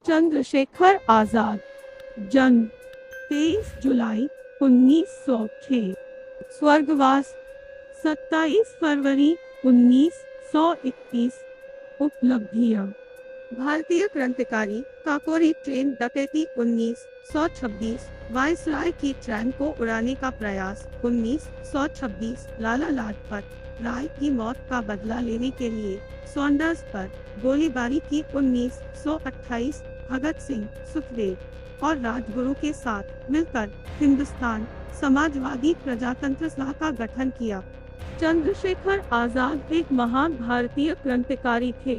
चंद्रशेखर आजाद जन्म 23 जुलाई 1906, स्वर्गवास 27 फरवरी 1921। उपलब्धियां: भारतीय क्रांतिकारी, काकोरी ट्रेन डकैती 1926, वायसराय की ट्रेन को उड़ाने का प्रयास 1926, लाला लाजपत राय की मौत का बदला लेने के लिए सॉन्डर्स पर गोलीबारी की 1928, भगत सिंह, सुखदेव और राजगुरु के साथ मिलकर हिंदुस्तान समाजवादी प्रजातंत्र सभा का गठन किया। चंद्रशेखर आजाद एक महान भारतीय क्रांतिकारी थे।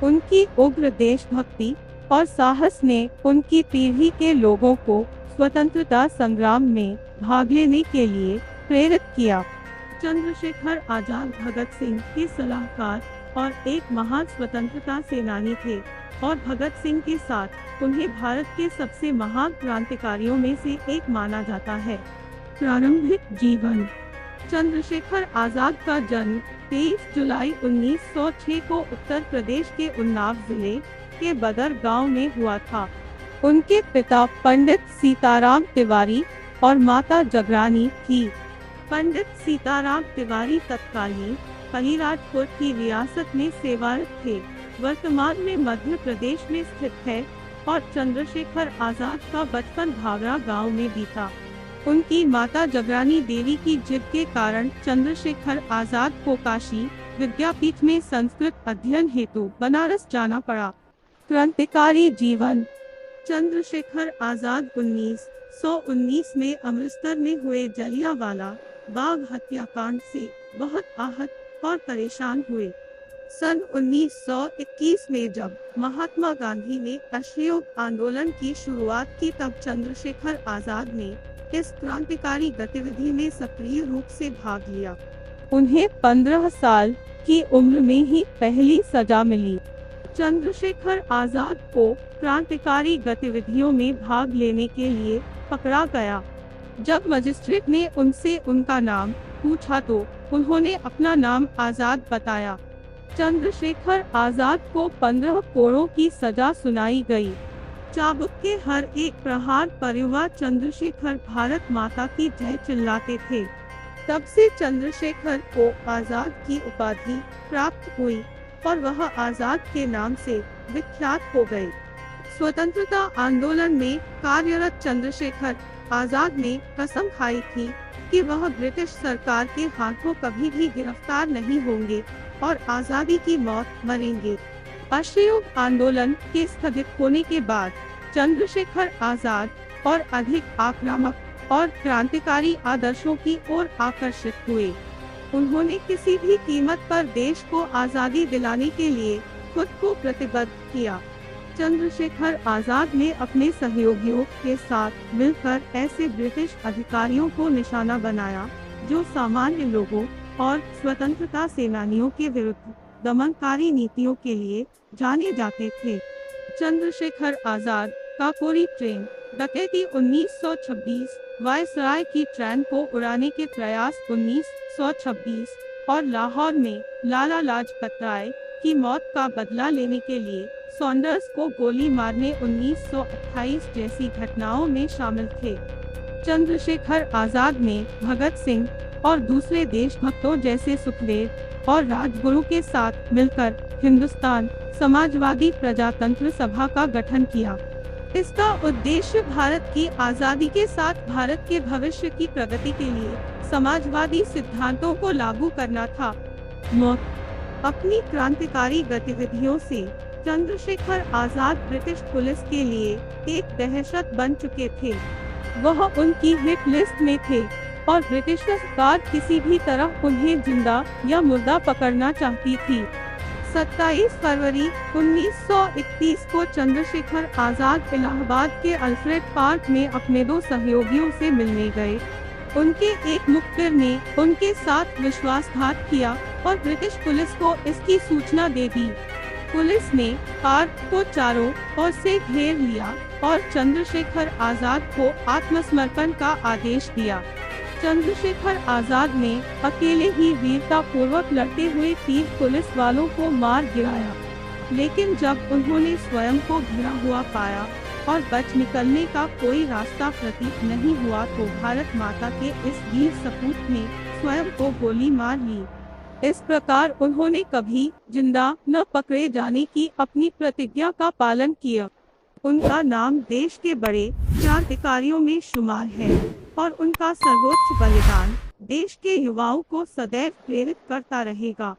उनकी उग्र देशभक्ति और साहस ने उनकी पीढ़ी के लोगों को स्वतंत्रता संग्राम में भाग लेने के लिए प्रेरित किया। चंद्रशेखर आजाद भगत सिंह के सलाहकार और एक महान स्वतंत्रता सेनानी थे और भगत सिंह के साथ उन्हें भारत के सबसे महान क्रांतिकारियों में से एक माना जाता है। प्रारंभिक जीवन: चंद्रशेखर आजाद का जन्म 23 जुलाई 1906 को उत्तर प्रदेश के उन्नाव जिले के बदर गांव में हुआ था। उनके पिता पंडित सीताराम तिवारी और माता जगरानी थी। पंडित सीताराम तिवारी तत्कालीन अलीराजपुर की रियासत में सेवारत थे, वर्तमान में मध्य प्रदेश में स्थित है, और चंद्रशेखर आजाद का बचपन भावरा गांव में बीता। उनकी माता जगरानी देवी की जिद के कारण चंद्रशेखर आजाद को काशी विद्यापीठ में संस्कृत अध्ययन हेतु बनारस जाना पड़ा। क्रांतिकारी जीवन: चंद्रशेखर आजाद 1919 में अमृतसर में हुए जलियांवाला बाग हत्याकांड से बहुत आहत और परेशान हुए। सन 1921 में जब महात्मा गांधी ने असहयोग आंदोलन की शुरुआत की, तब चंद्रशेखर आजाद ने इस क्रांतिकारी गतिविधि में सक्रिय रूप से भाग लिया। उन्हें 15 साल की उम्र में ही पहली सजा मिली। चंद्रशेखर आजाद को क्रांतिकारी गतिविधियों में भाग लेने के लिए पकड़ा गया। जब मजिस्ट्रेट ने उनसे उनका नाम पूछा तो उन्होंने अपना नाम आजाद बताया। चंद्रशेखर आजाद को 15 कोड़ों की सजा सुनाई गई। चाबुक के हर एक प्रहार पर युवा चंद्रशेखर भारत माता की जय चिल्लाते थे। तब से चंद्रशेखर को आजाद की उपाधि प्राप्त हुई और वह आजाद के नाम से विख्यात हो गए। स्वतंत्रता आंदोलन में कार्यरत चंद्रशेखर आजाद ने कसम खाई थी कि वह ब्रिटिश सरकार के हाथों कभी भी गिरफ्तार नहीं होंगे और आजादी की मौत मरेंगे। असहयोग आंदोलन के स्थगित होने के बाद चंद्रशेखर आजाद और अधिक आक्रामक और क्रांतिकारी आदर्शों की ओर आकर्षित हुए। उन्होंने किसी भी कीमत पर देश को आजादी दिलाने के लिए खुद को प्रतिबद्ध किया। चंद्रशेखर आजाद ने अपने सहयोगियों के साथ मिलकर ऐसे ब्रिटिश अधिकारियों को निशाना बनाया जो सामान्य लोगों और स्वतंत्रता सेनानियों के विरुद्ध दमनकारी नीतियों के लिए जाने जाते थे। चंद्रशेखर आजाद काकोरी ट्रेन डकैती 1926, वायसराय की ट्रेन को उड़ाने के प्रयास 1926 और लाहौर में लाला लाजपत राय की मौत का बदला लेने के लिए सॉन्डर्स को गोली मारने 1928 जैसी घटनाओं में शामिल थे। चंद्रशेखर आजाद ने भगत सिंह और दूसरे देशभक्तों जैसे सुखदेव और राजगुरु के साथ मिलकर हिंदुस्तान समाजवादी प्रजातंत्र सभा का गठन किया। इसका उद्देश्य भारत की आजादी के साथ भारत के भविष्य की प्रगति के लिए समाजवादी सिद्धांतों को लागू करना था। मौत: अपनी क्रांतिकारी गतिविधियों से चंद्रशेखर आजाद ब्रिटिश पुलिस के लिए एक दहशत बन चुके थे। वह उनकी हिट लिस्ट में थे और ब्रिटिश सरकार किसी भी तरह उन्हें जिंदा या मुर्दा पकड़ना चाहती थी। 27 फरवरी 1931 को चंद्रशेखर आजाद इलाहाबाद के अल्फ्रेड पार्क में अपने 2 सहयोगियों से मिलने गए। उनके एक मुखबिर ने उनके साथ विश्वासघात किया और ब्रिटिश पुलिस को इसकी सूचना दे दी। पुलिस ने पार्क को चारों ओर से घेर लिया और चंद्रशेखर आजाद को आत्मसमर्पण का आदेश दिया। चंद्रशेखर आजाद ने अकेले ही वीरता पूर्वक लड़ते हुए 3 पुलिस वालों को मार गिराया। लेकिन जब उन्होंने स्वयं को घिरा हुआ पाया और बच निकलने का कोई रास्ता प्रतीत नहीं हुआ तो भारत माता के इस वीर सपूत ने स्वयं को गोली मार ली। इस प्रकार उन्होंने कभी जिंदा न पकड़े जाने की अपनी प्रतिज्ञा का पालन किया। उनका नाम देश के बड़े क्रांतिकारियों में शुमार है और उनका सर्वोच्च बलिदान देश के युवाओं को सदैव प्रेरित करता रहेगा।